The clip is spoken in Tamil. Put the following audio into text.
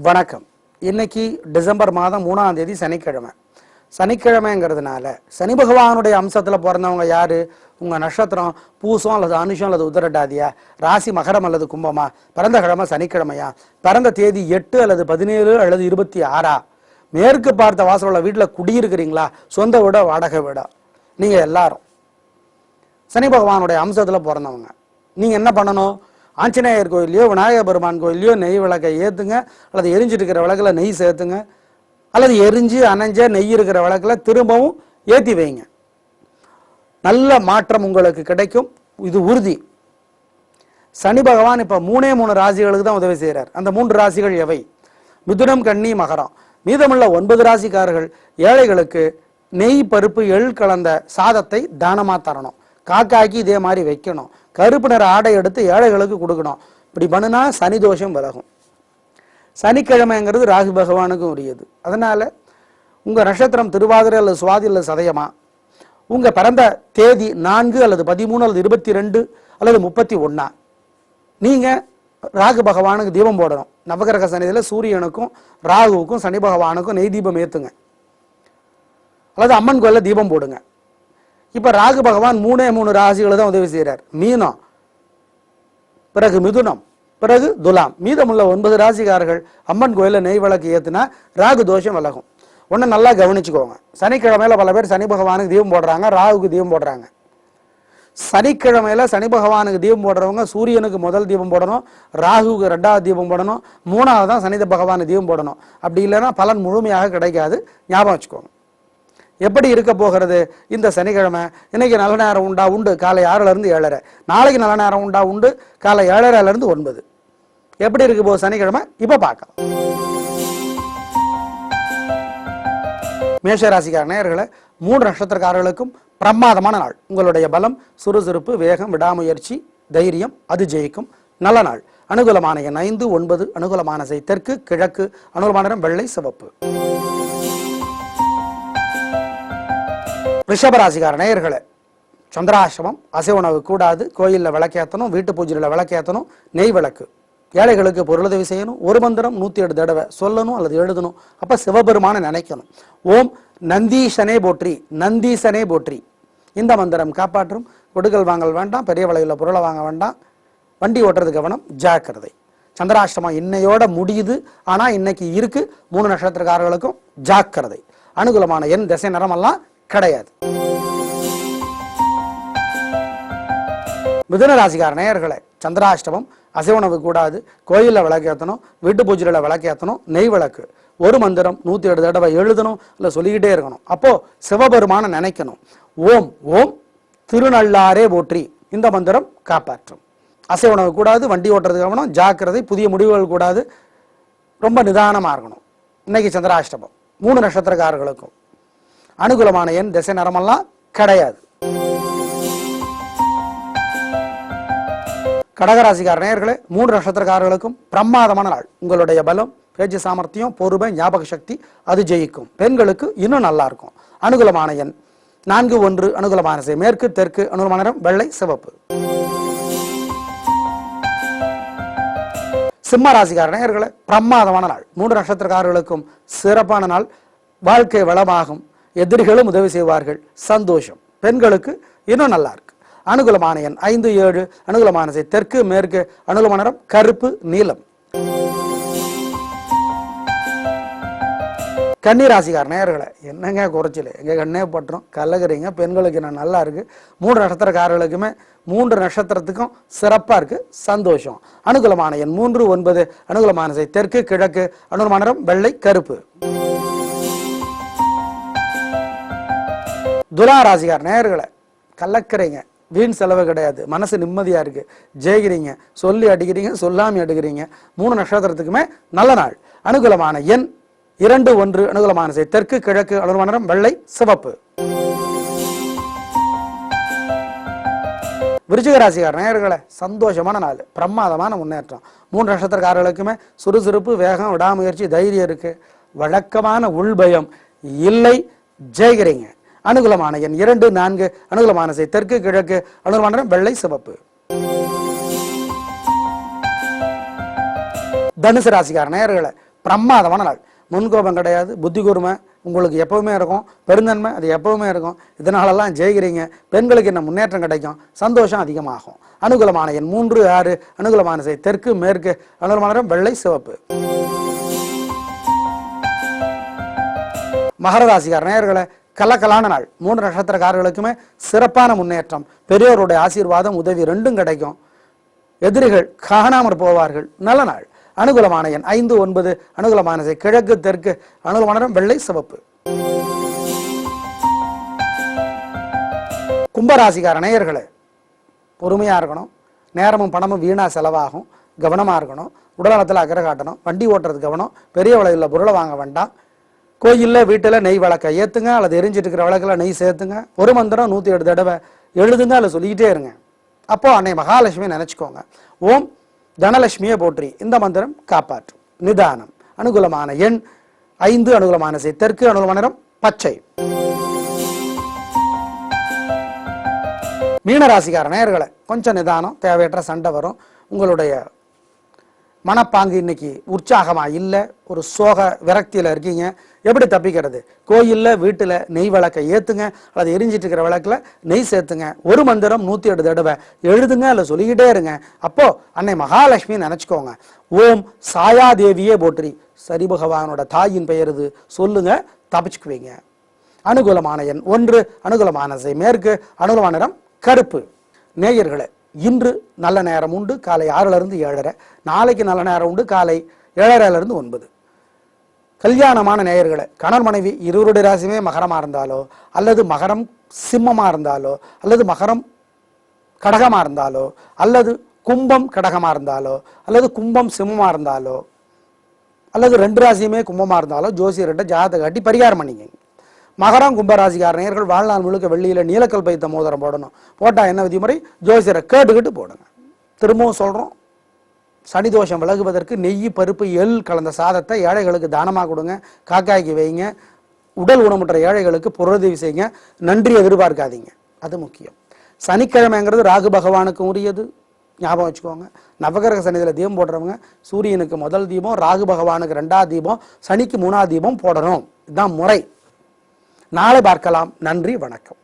வணக்கம். இன்னைக்கு டிசம்பர் மாதம் 3ஆம் தேதி சனிக்கிழமை. சனிக்கிழமைங்கிறதுனால சனி பகவானுடைய அம்சத்தில் பிறந்தவங்க யாரு? உங்க நட்சத்திரம் பூசம் அல்லது அனுஷம் அல்லது உத்தரட்டாதியா, ராசி மகரம் அல்லது கும்பமா, பிறந்த கிழமை சனிக்கிழமையா, பிறந்த தேதி 8 அல்லது 17 அல்லது 26, மேற்கு பார்த்த வாசல் வீட்டில் குடியிருக்கிறீங்களா, சொந்த வீட வாடகை வீடா, நீங்க எல்லாரும் சனி பகவானுடைய அம்சத்தில் பிறந்தவங்க. நீங்க என்ன பண்ணணும்? ஆஞ்சநேயர் கோயிலையோ விநாயகர் பெருமான் கோயிலையோ நெய் விளக்கை ஏற்றுங்க, அல்லது எரிஞ்சிட்டு இருக்கிற விளக்கில் நெய் சேர்த்துங்க, அல்லது எரிஞ்சு அணைஞ்ச நெய் இருக்கிற விளக்கில் திரும்பவும் ஏற்றி வைங்க. நல்ல மாற்றம் உங்களுக்கு கிடைக்கும், இது உறுதி. சனி பகவான் இப்போ 3 ராசிகளுக்கு தான் உதவி செய்கிறார். அந்த 3 ராசிகள் எவை? மிதுனம், கன்னி, மகரம். மீதமுள்ள 9 ராசிக்காரர்கள் ஏழைகளுக்கு நெய், பருப்பு, எள் கலந்த சாதத்தை தானமாக தரணும். காக்காக்கி இதே மாதிரி வைக்கணும். கருப்பு நிற ஆடை எடுத்து ஏழைகளுக்கு கொடுக்கணும். இப்படி பண்ணுனா சனி தோஷம் விலகும். சனிக்கிழமைங்கிறது ராகு பகவானுக்கும் உரியது. அதனால உங்க நட்சத்திரம் திருவாதிரை அல்லது சுவாதி அல்லது சதயமா, உங்க பிறந்த தேதி 4 அல்லது 13 அல்லது 22 அல்லது 31, நீங்க ராகு பகவானுக்கு தீபம் போடணும். நவகிரக சனிதியில் சூரியனுக்கும் ராகுவுக்கும் சனி பகவானுக்கும் நெய் தீபம் ஏத்துங்க, அல்லது அம்மன் கோயில தீபம் போடுங்க. இப்ப ராகு பகவான் 3 ராசிகளை தான் உதவி செய்கிறார். மீனம், பிறகு மிதுனம், பிறகு துலாம். மீதமுள்ள 9 ராசிக்காரர்கள் அம்மன் கோயில நெய் விளக்கு ஏத்துனா ராகு தோஷம் விலகும். ஒன்னு நல்லா கவனிச்சுக்கோங்க. சனிக்கிழமையில பல பேர் சனி பகவானுக்கு தீபம் போடுறாங்க, ராகுக்கு தீபம் போடுறாங்க. சனிக்கிழமையில சனி பகவானுக்கு தீபம் போடுறவங்க சூரியனுக்கு முதல் தீபம் போடணும், ராகுக்கு 2வது தீபம் போடணும், 3வது தான் சனி பகவானுக்கு தீபம் போடணும். அப்படி இல்லைன்னா பலன் முழுமையாக கிடைக்காது. ஞாபகம் வச்சுக்கோங்க. எப்படி இருக்க போகிறது இந்த சனிக்கிழமை? இன்னைக்கு நல்ல நேரம் உண்டா? உண்டு. காலை 6ல இருந்து 7:30. நாளைக்கு நல்ல நேரம் உண்டா? உண்டு. காலை 7:30ல இருந்து 9. எப்படி இருக்கு போது சனிக்கிழமை? இப்ப பார்க்கலாம். மேஷராசிக்கார நேயர்களே, 3 நட்சத்திரக்காரர்களுக்கும் பிரமாதமான நாள். உங்களுடைய பலம், சுறுசுறுப்பு, வேகம், விடாமுயற்சி, தைரியம், அது ஜெயிக்கும். நல்ல நாள். அனுகூலமான எண் 5, 9. அனுகூலமான செய் தெற்கு, கிழக்கு. அனுகூலமான நிறம் வெள்ளை, சிவப்பு. ரிஷபராசிக்கார நேயர்களே, சந்திராசிரமம், அசைவ உணவு கூடாது, கோயிலில் விளக்கேற்றணும், வீட்டு பூஜையில் விளக்கேற்றணும், நெய் விளக்கு. ஏழைகளுக்கு பொருளுதவி செய்யணும். ஒரு மந்திரம் 108 தடவை சொல்லணும் அல்லது எழுதணும். அப்ப சிவபெருமான நினைக்கணும். ஓம் நந்தீசனே போற்றி, நந்தீசனே போற்றி. இந்த மந்திரம் காப்பாற்றும். கொடுக்கல் வாங்கல் வேண்டாம், பெரிய விலையுள்ள பொருளை வாங்க வேண்டாம், வண்டி ஓட்டுறது கவனம், ஜாக்கிரதை. சந்திராஷ்டமம் இன்னையோட முடியுது, ஆனா இன்னைக்கு இருக்கு. 3 நட்சத்திரக்காரர்களுக்கும் ஜாக்கிரதை. அனுகூலமான எண், திசை, நிறமெல்லாம் கிடையாது. மிதுன ராசிக்கார நேயர்களே, சந்திராஷ்டமம், அசைவ உணவு கூடாது, கோயிலில் விளக்கேற்றணும், வீட்டு பூஜையில் விளக்கேற்றணும், நெய் விளக்கு. ஒரு மந்திரம் 108 தடவை எழுதணும், இல்லை சொல்லிக்கிட்டே இருக்கணும். அப்போ சிவபெருமான நினைக்கணும். ஓம் ஓம் திருநள்ளாரே போற்றி. இந்த மந்திரம் காப்பாற்றும். அசைவ உணவு கூடாது, வண்டி ஓட்டுறது கவனம், ஜாக்கிரதை. புதிய முடிவுகள் கூடாது, ரொம்ப நிதானமா இருக்கணும். இன்னைக்கு சந்திராஷ்டமம் 3 நட்சத்திரக்காரர்களுக்கும். அனுகூலமான எண், திசை, நிறமெல்லாம் கிடையாது. கடகராசிக்கார நேயர்களே, 3 நட்சத்திரக்காரர்களுக்கும் பிரமாதமான நாள். உங்களுடைய பலம், பேச்சு சாமர்த்தியம், பொறுமை, ஞாபக சக்தி, அது ஜெயிக்கும். பெண்களுக்கு இன்னும் நல்லா இருக்கும். அனுகூலமான எண் 4, 1. அனுகூலமான செய் மேற்கு, தெற்கு. அனுகூலமான நிறம் வெள்ளை, சிவப்பு. சிம்ம ராசிக்கார நேயர்களே, பிரமாதமான நாள். 3 நட்சத்திரக்காரர்களுக்கும் சிறப்பான நாள். வாழ்க்கை வளமாகும். எதிரிகளும் உதவி செய்வார்கள். சந்தோஷம். பெண்களுக்கு இன்னும் நல்லா இருக்கு. அனுகூலமான எண் 5, 7. அனுகூலமான செய் தெற்கு, மேற்கு. அனுகூலமான நிறம் கருப்பு, நீலம். கன்னி ராசிக்கார நேயர்களே, என்னங்க குறைச்சல, எங்க கண்ணே பட்டுரும், கலகுறீங்க. பெண்களுக்கு என்ன நல்லா இருக்கு. 3 நட்சத்திரக்காரர்களுக்குமே 3 நட்சத்திரத்துக்கும் சிறப்பா இருக்கு. சந்தோஷம். அனுகூலமான எண் 3, 9. அனுகூலமான செய் தெற்கு, கிழக்கு. அனுகூலமான நிறம் வெள்ளை, கருப்பு. துலா ராசிக்கார நேயர்களே, கலக்கிறீங்க. வீண் செலவு கிடையாது. மனசு நிம்மதியா இருக்கு. ஜெயிக்கிறீங்க. சொல்லி அடிக்கிறீங்க, சொல்லாம எடுக்கிறீங்க. 3 நட்சத்திரத்துக்குமே நல்ல நாள். அனுகூலமான எண் 2, 1. அனுகூலமான செய் தெற்கு, கிழக்கு. அனுகூலமான நிறம் வெள்ளை, சிவப்பு. விருச்சிக ராசிக்கார நேயர்களே, சந்தோஷமான நாள். பிரமாதமான முன்னேற்றம். 3 நட்சத்திரக்காரர்களுக்குமே சுறுசுறுப்பு, வேகம், விடாமுயற்சி, தைரியம் இருக்கு. வழக்கமான உள்பயம் இல்லை. ஜெயிக்கிறீங்க. அனுகூலமான எண் 2, 4. அனுகூலமான செய் தெற்கு, கிழக்கு. அனுகூலமான வெள்ளை, சிவப்பு. தனுசு ராசிக்கார நேயர்களே, பிரமாதமான நாள். முன்கோபம் கிடையாது, புத்தி கூர்மை உங்களுக்கு எப்பவுமே இருக்கும், பெருந்தன்மை அது எப்பவுமே இருக்கும். இதனாலெல்லாம் ஜெயிக்கிறீங்க. பெண்களுக்கு என்ன முன்னேற்றம் கிடைக்கும், சந்தோஷம் அதிகமாகும். அனுகூலமான எண் 3, 6. அனுகூலமான திசை தெற்கு மேற்கு. அனுகூலமான நிறம் வெள்ளை சிவப்பு. மகர ராசிக்கார நேயர்களே, கலக்கலான நாள். 3 நட்சத்திரக்காரர்களுக்குமே சிறப்பான முன்னேற்றம், பெரியோருடைய ஆசீர்வாதம் உதவி ரெண்டும் கிடைக்கும். எதிரிகள் காணாமற் போவார்கள். நல்ல நாள். அனுகூலமான எண் 5, 9. அனுகூலமான திசை கிழக்கு தெற்கு. அனுகூலமான நிறம் வெள்ளை சிவப்பு. கும்பராசிக்கார நேயர்களே, பொறுமையா இருக்கணும். நேரமும் பணமும் வீணா செலவாகும். கவனமா இருக்கணும். உடல்நலத்தில் அக்கறை காட்டணும். வண்டி ஓட்டுறது கவனம். பெரிய விலையுள்ள பொருளை வாங்க வேண்டாம். கோயிலில் வீட்டில் நெய் விளக்க ஏற்றுங்க, அல்லது எரிஞ்சிட்டு இருக்கிற விளக்கில் நெய் சேர்த்துங்க. ஒரு மந்திரம் 108 தடவை எழுதுங்க, அல்லது சொல்லிக்கிட்டே இருங்க. அப்போ அன்னை மகாலட்சுமி நினைச்சுக்கோங்க. ஓம் தனலட்சுமியை போற்றி இந்த மந்திரம் காப்பாற்றும். நிதானம். அனுகூலமான எண் 5. அனுகூலமான திசை தெற்கு. அனுகூலமான நிறம் பச்சை. மீனராசிக்கார நேயர்களே, கொஞ்சம் நிதானம், தேவையற்ற சண்டை வரும். உங்களுடைய மனப்பாங்கு இன்னைக்கு உற்சாகமா இல்லை, ஒரு சோக விரக்தியில இருக்கீங்க. எப்படி தப்பிக்கிறது? கோயில்ல வீட்டுல நெய் விளக்க ஏத்துங்க, அல்லது எரிஞ்சிட்டு இருக்கிற விளக்குல நெய் சேர்த்துங்க. ஒரு மந்திரம் 108 தடவை எழுதுங்க, அல்ல சொல்லிக்கிட்டே இருங்க. அப்போ அன்னை மகாலட்சுமி நினைச்சுக்கோங்க. ஓம் சாயாதேவியே போற்றி சரி பகவானோட தாயின் பெயர் இது சொல்லுங்க, தப்பிச்சுக்குவீங்க. அனுகூலமான எண் 1. அனுகூலமான திசை மேற்கு. அனுகூலமான நிறம் கருப்பு. நேயர்களே, இன்று நல்ல நேரம் உண்டு காலை 6லிருந்து 7:30. நாளைக்கு நல்ல நேரம் உண்டு காலை 7:30லிருந்து 9. கல்யாணமான நேயர்களை, கணவன் மனைவி இருவருடைய ராசியுமே மகரமா இருந்தாலோ, அல்லது மகரம் சிம்மமா இருந்தாலோ, அல்லது மகரம் கடகமா இருந்தாலோ, அல்லது கும்பம் கடகமா இருந்தாலோ, அல்லது கும்பம் சிம்மமா இருந்தாலோ, அல்லது 2 ராசியுமே கும்பமா இருந்தாலோ, ஜோசியர்கிட்ட ஜாதகம் காட்டி பரிகாரம் பண்ணிக்கங்க. மகரம் கும்பராசிக்கார நேயர்கள் வாழ்நாள் முழுக்க வெள்ளியில நீலக்கல் பைத்த மோதிரம் போடணும். போட்டா என்ன விதிமுறை, ஜோசியரை கேட்டுக்கிட்டு போடுங்க. திரும்பவும் சொல்றோம், சனி தோஷம் விலகுவதற்கு நெய், பருப்பு, எள் கலந்த சாதத்தை ஏழைகளுக்கு தானமாக கொடுங்க. காக்காய்க்கு வைங்க. உடல் ஊனமுற்ற ஏழைகளுக்கு பொருளுதவி செய்யுங்க. நன்றி எதிர்பார்க்காதீங்க, அது முக்கியம். சனிக்கிழமைங்கிறது ராகு பகவானுக்கு உரியது, ஞாபகம் வச்சுக்கோங்க. நவகிரக சனிதியில் தீபம் போடுறவங்க சூரியனுக்கு முதல் தீபம், ராகு பகவானுக்கு 2வது தீபம், சனிக்கு 3வது தீபம் போடணும். இதுதான் முறை. நாளை பார்க்கலாம். நன்றி, வணக்கம்.